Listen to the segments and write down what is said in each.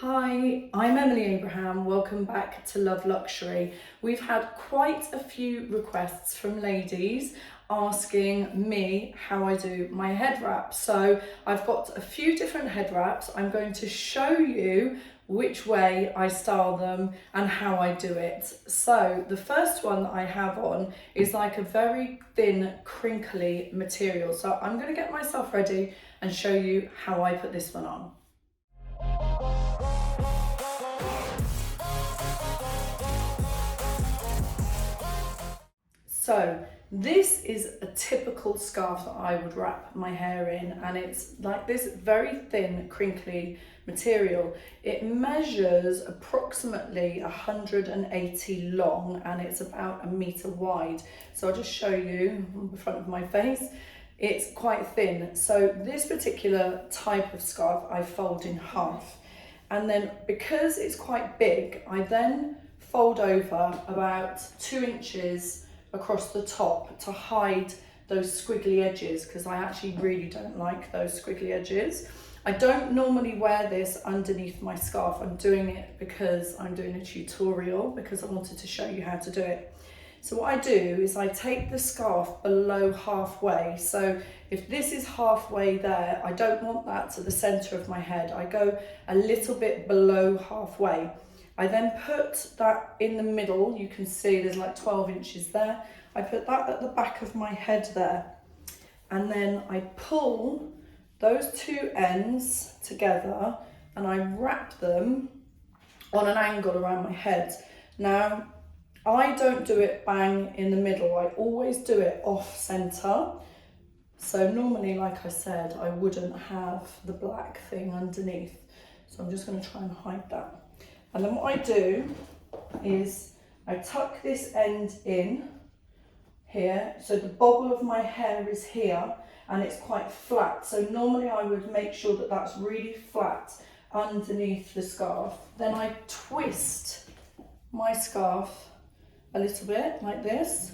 Hi, I'm Emily Abraham. Welcome back to Love Luxury. We've had quite a few requests from ladies asking me how I do my head wrap. So I've got a few different head wraps. I'm going to show you which way I style them and how I do it. So the first one that I have on is like a very thin, crinkly material. So I'm going to get myself ready and show you how I put this one on. So this is a typical scarf that I would wrap my hair in, and it's like this very thin, crinkly material. It measures approximately 180 long and it's about 1 meter wide. So I'll just show you on the front of my face. It's quite thin. So this particular type of scarf I fold in half. And then because it's quite big, I then fold over about 2 inches across the top to hide those squiggly edges, because I actually really don't like those squiggly edges. I don't normally wear this underneath my scarf. I'm doing it because I'm doing a tutorial, because I wanted to show you how to do it. So what I do is I take the scarf below halfway. So if this is halfway there, I don't want that to the center of my head. I go a little bit below halfway. I then put that in the middle. You can see there's like 12 inches there. I put that at the back of my head there. And then I pull those two ends together and I wrap them on an angle around my head. Now, I don't do it bang in the middle. I always do it off center. So normally, like I said, I wouldn't have the black thing underneath. So I'm just going to try and hide that. And then what I do is I tuck this end in here. So the bobble of my hair is here and it's quite flat. So normally I would make sure that that's really flat underneath the scarf. Then I twist my scarf a little bit like this.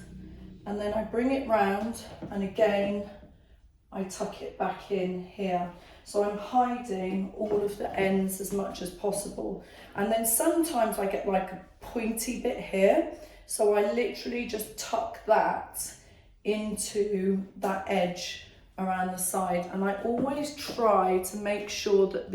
And then I bring it round and again, I tuck it back in here. So I'm hiding all of the ends as much as possible. And then sometimes I get like a pointy bit here. So I literally just tuck that into that edge around the side. And I always try to make sure that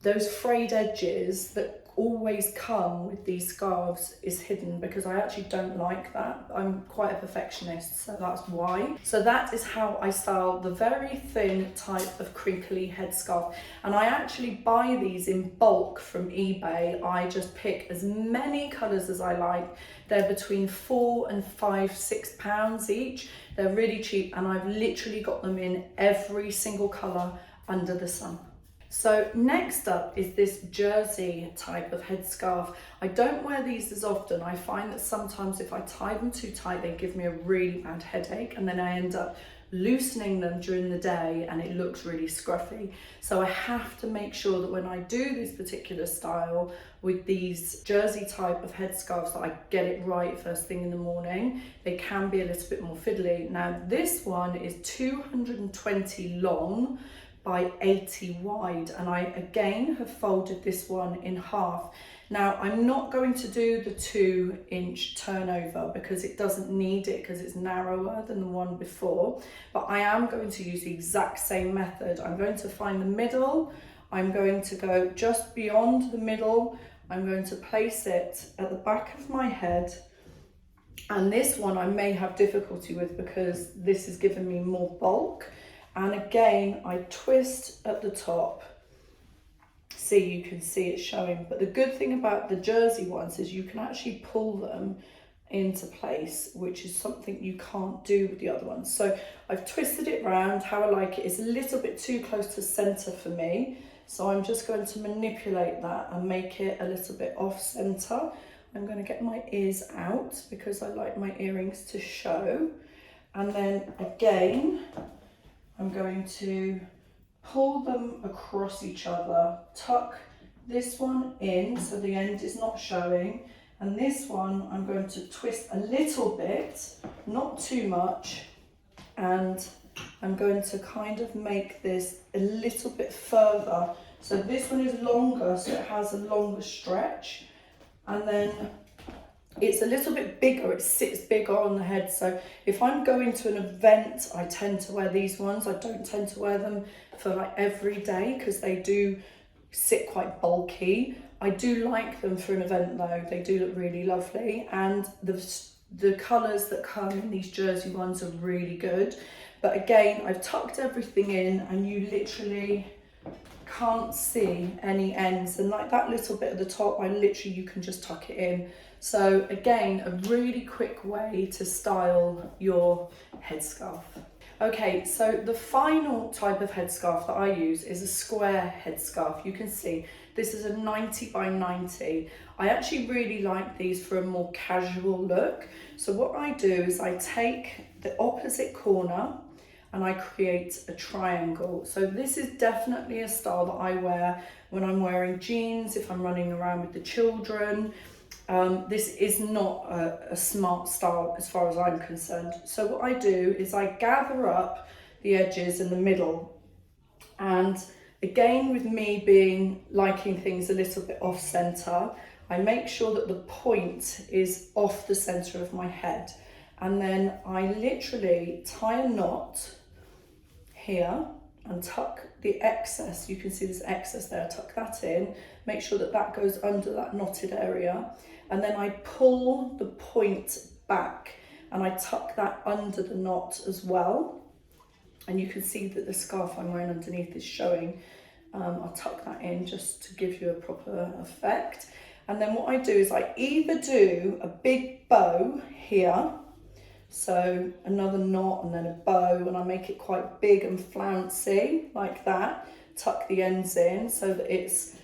those frayed edges that always come with these scarves is hidden, because I actually don't like that. I'm quite a perfectionist, so that's why. So that is how I style the very thin type of crinkly headscarf. And I actually buy these in bulk from eBay. I just pick as many colours as I like. They're between £4 and £6 each. They're really cheap, and I've literally got them in every single colour under the sun. So next up is this jersey type of headscarf. I don't wear these as often. I find that sometimes if I tie them too tight, they give me a really bad headache, and then I end up loosening them during the day and it looks really scruffy. So I have to make sure that when I do this particular style with these jersey type of headscarves, that I get it right first thing in the morning. They can be a little bit more fiddly. Now this one is 220 long by 80 wide, and I again have folded this one in half. Now I'm not going to do the 2-inch turnover because it doesn't need it, because it's narrower than the one before, but I am going to use the exact same method. I'm going to find the middle, I'm going to go just beyond the middle, I'm going to place it at the back of my head. And this one I may have difficulty with because this has given me more bulk. And again, I twist at the top. See, you can see it showing. But the good thing about the jersey ones is you can actually pull them into place, which is something you can't do with the other ones. So I've twisted it round how I like it. It's a little bit too close to center for me. So I'm just going to manipulate that and make it a little bit off center. I'm going to get my ears out because I like my earrings to show. And then again, I'm going to pull them across each other, tuck this one in so the end is not showing, and this one I'm going to twist a little bit, not too much, and I'm going to kind of make this a little bit further So this one is longer, so it has a longer stretch. And then it's a little bit bigger, it sits bigger on the head. So if I'm going to an event, I tend to wear these ones. I don't tend to wear them for like every day because they do sit quite bulky. I do like them for an event though, they do look really lovely. And the colours that come in these jersey ones are really good. But again, I've tucked everything in and you literally can't see any ends, and like that little bit at the top, you can just tuck it in. So again, a really quick way to style your headscarf. Okay, so the final type of headscarf that I use is a square headscarf. You can see this is a 90 by 90. I actually really like these for a more casual look. So what I do is I take the opposite corner and I create a triangle. So this is definitely a style that I wear when I'm wearing jeans, if I'm running around with the children. This is not a smart style as far as I'm concerned. So what I do is I gather up the edges in the middle, and again, with me liking things a little bit off center, I make sure that the point is off the center of my head. And then I literally tie a knot here and tuck the excess. You can see this excess there, tuck that in, make sure that that goes under that knotted area. And then I pull the point back and I tuck that under the knot as well. And you can see that the scarf I'm wearing underneath is showing. I'll tuck that in just to give you a proper effect. And then what I do is I either do a big bow here, so another knot and then a bow, and I make it quite big and flouncy like that, tuck the ends in so that it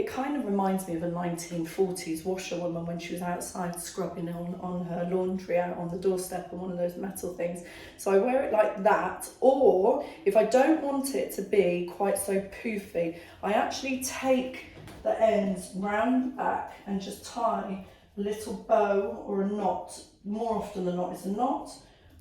kind of reminds me of a 1940s washerwoman when she was outside scrubbing on her laundry out on the doorstep on one of those metal things. So I wear it like that, or if I don't want it to be quite so poofy, I actually take the ends round the back and just tie a little bow or a knot. More often than not it's a knot,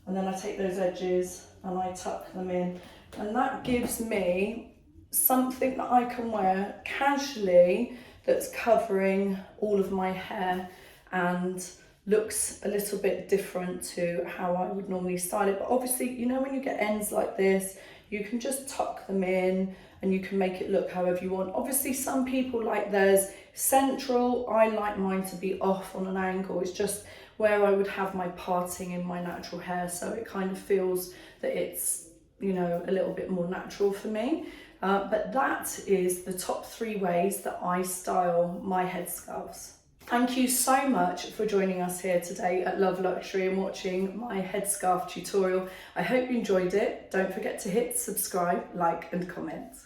and then I take those edges and I tuck them in, and that gives me something that I can wear casually that's covering all of my hair and looks a little bit different to how I would normally style it. But obviously, you know, when you get ends like this, you can just tuck them in and you can make it look however you want. Obviously, some people like theirs central. I like mine to be off on an angle. It's just where I would have my parting in my natural hair, so it kind of feels that it's, you know, a little bit more natural for me. But that is the top 3 ways that I style my headscarves. Thank you so much for joining us here today at Love Luxury and watching my headscarf tutorial. I hope you enjoyed it. Don't forget to hit subscribe, like and comment.